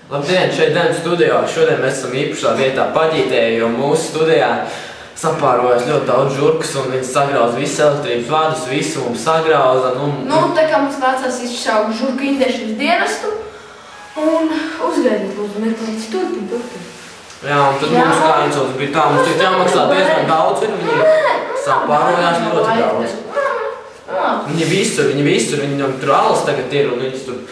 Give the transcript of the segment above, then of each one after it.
Labdien, šeit Dēnu studijā. Šodien mēs esam īpašā vietā Paģītē, jo mūsu studijā sapārojas ļoti daudz žurkas un viņi sagrauza visu elektrības vadus, visu mums sagrauza. Tā kā mums nācās izšaukt žurku indēšanas dienestu un uzgaidīt lūdzu mirklīti. Turpin. Jā, un tad mums kāņcots bija tā, mums tik jāmaksā diezgan daudz, un viņi sapārojās ļoti daudz. Viņi visur, viņam tur alas tagad ir un viņas tur...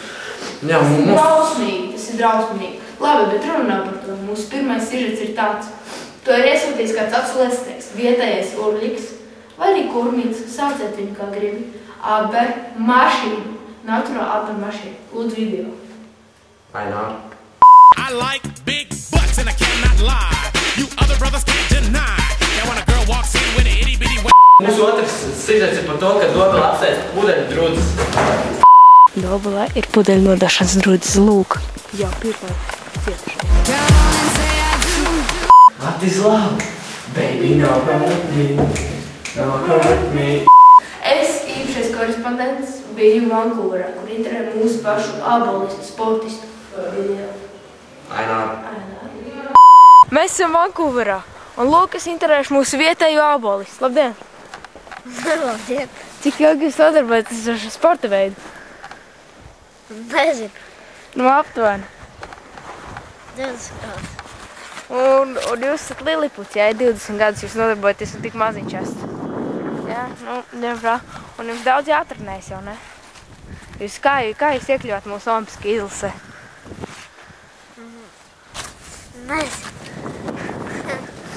Jā, Drausmīgi, tas ir drausmīgi. Labi, bet runā par to. Mūsu pirmais sižets ir tāds. To ir iesūtījis kāds absolēstnieks, vietējais urļiks, vai arī kurmīts, sauciet viņu kā gribi. Aber mašīnu, naturāli aber mašīnu. Lūdzu video. Ainār. I like big butts and I cannot lie. You other brothers can't deny. Now when a girl walks in with an itty bitty Mūsu otrs sižets ir par to, ka Dobela apsēst pudeļu drudzes. Dobelē ir pudeļnodašanas drudzes, lūk. Jā, pirmā cietušā. What is love? Baby, no hurt me. Es, īpašais korespondents, biju Vankūverā, kur intervē mūsu pašu ābolistu sportistu video. Ainār. Mēs esam Vankūverā, un lūk, es intervēšu mūsu vietējo ābolistu. Labdien! Labdien! Cik ilgi jūs nodarbojaties ar šo sporta veidu? Nezinu. Aptuveni. 20 gadus. Un jūs esat Liliputs, jā, 20 gadus jūs nodarbojaties un tik maziņš esat. Jā, diemžēl. Un jums daudz jātrenējas jau, ne? Jūs kā jūs iekļuvāt mūsu olimpiskā izlasē? Nezinu.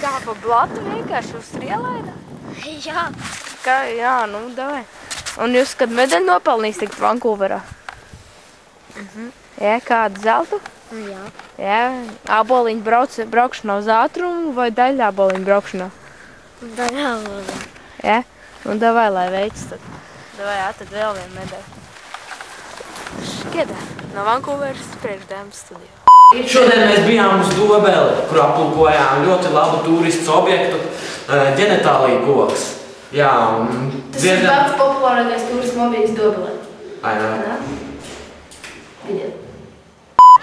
Kā pa blatu vienkārši uz strielaina? Jā. Jā, davai. Un jūs kad medaļu nopelnīs tagad Vankūverā? Jā, kādu zeltu? Jā. Jā, āboliņu braukšanā uz ātrumu vai daļa āboliņu braukšanā? Daļa āboliņu. Jā, davai, lai veic tad. Davai, atad vēl vienu medaļu. Šķieda, no Vankūveras priekšdēmas studiju. Šodien mēs bijām uz Dobeli, kur aplūkojām ļoti labu turistu objektu, ģenetālija koks. Jā, un... Tas ir pats populārākais turismu objekts Dobelē. Ainār. Video.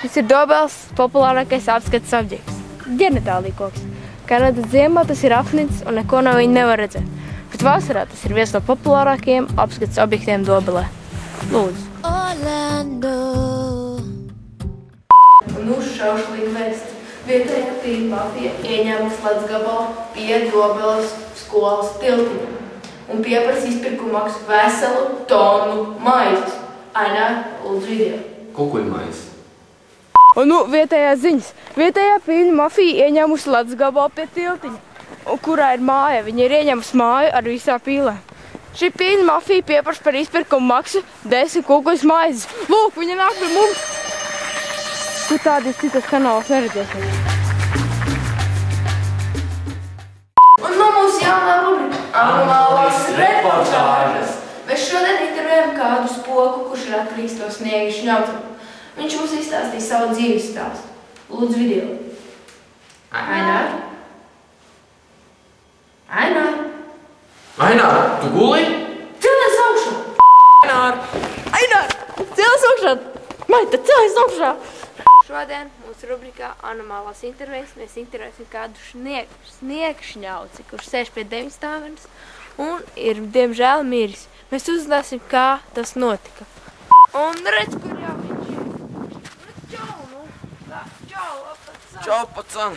Šis ir Dobeles populārākais apskates objekts – ģenetālija koks. Kā redzat, ziemā tas ir apnicis un neko no viņa nevar redzēt. Bet vasarā tas ir viens no populārākajiem apskates objektiem Dobelē. Lūdzu. Orlando. Un uzšaušlīga vēsts. Vietējā tīma mafija ieņēmusi Latgabalu pie Dobeles skolas tiltiņa un pieprasa izpirkumu maksu veselu tonu maizes. Ainār, lūdzu video. Kukuļmais. Un vietējās ziņas. Vietējā pīļu mafija ieņēmusi Latgabalu pie tiltiņa, kurā ir māja. Viņa ir ieņēmusi māju ar visām pīlēm. Šī pīļu mafija pieprasa par izpirkumu maksu 10 kukuļus maizes. Lūk, viņa nāk pie mums! Kur tādi citas kanālos neredzēsies. Un mūsu jaunā rubrika Anomālās reportāžas. Mēs šodien intervējam kādu spoku, kurš ir atkarīgs no sniega šņautra. Viņš mums izstāstīja savu dzīves stāstu. Lūdzu video. Ainār. Ainār. Ainār, tu guli? Celies augšā. Ainār. Ainār! Cēlies augšā! Maita, cēlies augšā! Šodien mūsu rubrikā Anomālās intervijas mēs intervēsim kādu sniegšņauci, kurš sēž pie 9 stāvenes un ir, diemžēl, miris. Mēs uzzināsim, kā tas notika. Un redz, kur jau viņš ir. Čau, pacan. Čau, pacan.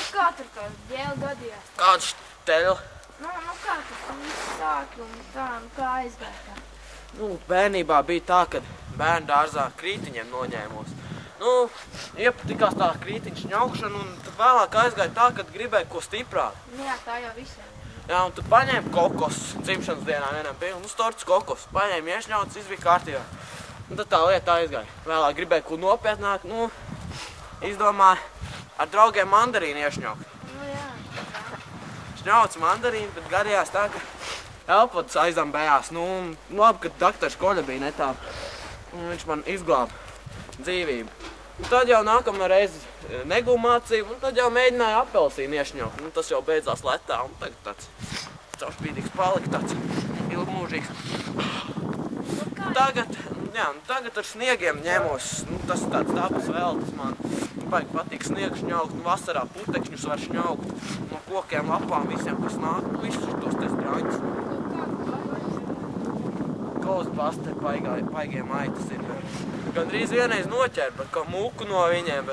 Kā tur tā ģēla gadījās? Kāds šteļ? Kā tas viss sāki un tā, kā aizgāja tā? Bērnībā bija tā, kad bērnu dārzā krītiņiem noņēmos. Iepatikās tā krītiņa šņaukšana un tad vēlāk aizgāja tā, kad gribēja ko stiprāk. Jā, tā jau visiem. Jā, un tad paņēma kokos, dzimšanas dienā vienam bija, un storts kokos, paņēma iešņauts, viss bija kārtībā. Un tad tā lieta aizgāja. Vēlāk gribēja ko nopietnāk, izdomāja ar draugiem mandarīnu iešņaukt. Šņauts mandarīnu, bet gadījās tā, ka elpots aizdambējās. Labi, ka daktars Koļa bija netālu, un viņš man izglāba dzīvību. Un tad jau nākamā reize negūja mācību, un tad jau mēģināja apelsīnu iešņaukt. Tas jau beidzās letā, un tagad tāds caurspīdīgs palika, tāds ilgmūžīgs. Tagad Jā, tagad ar sniegiem ņemos, tas ir tāds dabas veltes man. Baigi patīk sniegu šņaukt, vasarā putekšņus var šņaukt. No kokiem, lapām, visiem, kas nāk, visus tos te straņus. Ghostbuster paigiem aitas ir. Gandrīz vienreiz noķēra, bet kā mūku no viņiem.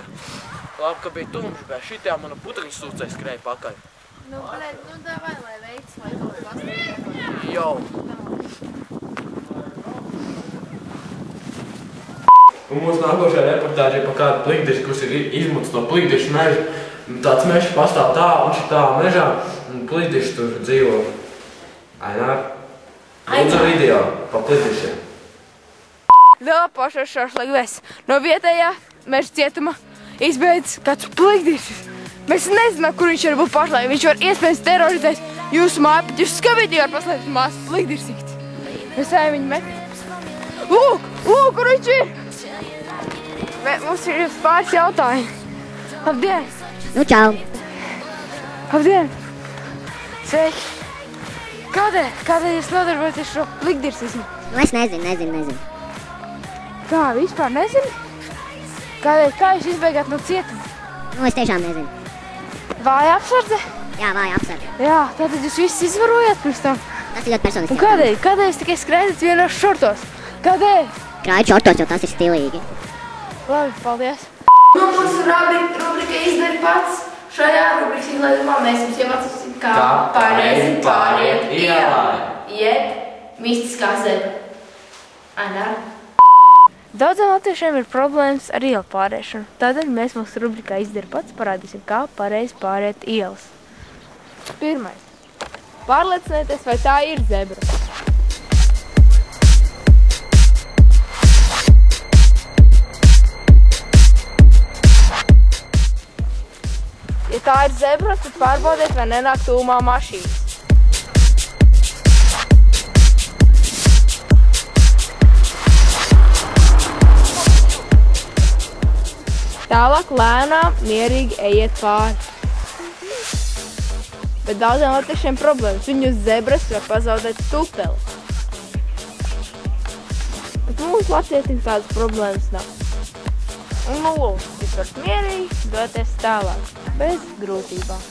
Labi, ka bija tumšs, bet šitajā mana putekņu sūcēja skrēja pakaļ. Nu, blēd, davai, lai veids, lai Ghostbuster. Jau. Un mūsu nākošajā reportāžā par kādu plikdišu, kurš ir izmucis no plikdišu meža. Tāds mežs pastāv tā un šitā mežā, un plikdiši tur dzīvo. Ainār, lūdzu video par plikdišiem. Lielā pašā šašlagvēs no vietējā meža cietuma izbeidz kāds plikdišs. Mēs nezinām, kur viņš var būt pašlaik. Viņš var iespējams terorizēt jūsu māju, bet jūs skabietīgi var paslēpt māsu plikdišsīgt. Mēs ejam viņu meklēt. Lūk, kur viņš ir! Mums ir pāris jautājumi. Labdien! Nu, čau! Labdien! Sveiki! Kādēļ jūs nodarbojaties šo plikdirsismu? Nu, es nezinu. Kā, vispār nezini? Kā jūs izbeigāt no cietuma? Nu, es tiešām nezinu. Vāja apsardze? Jā, vāja apsardze. Jā, tātad jūs visus izvarojāt pirms tam? Tas ir ļoti personisks. Un kādēļ jūs tikai skrēdat vienos šortos? Kādēļ? Krāju šortos, jo tas ir stilīgi. Labi, paldies. Nu, mūsu rubrika izdari pats. Šajā rubrikas izlaidumā mēs jums iemācīsim, kā pareizi pāriet ielā. Jeb mistiskā zebra. Ainār. Daudziem latviešiem ir problēmas ar ielu pārēšanu. Tādēļ mēs mūsu rubrikā izdari pats parādīsim, kā pareizi pāriet ielas. Pirmais. Pārliecinieties, vai tā ir zebra. Ja tā ir zebra, tad pārbaudiet, vai nenāk tūmā mašīnas. Tālāk lēnām, mierīgi ejiet pāri. Bet daudziem latviešiem problēmas. Viņi uz zebras var pazaudēt tupeli. Bet mums latvietim tādas problēmas nav. Un nu lūdzu, jūs varat mierīgi doties tālāk, bez grūtībām.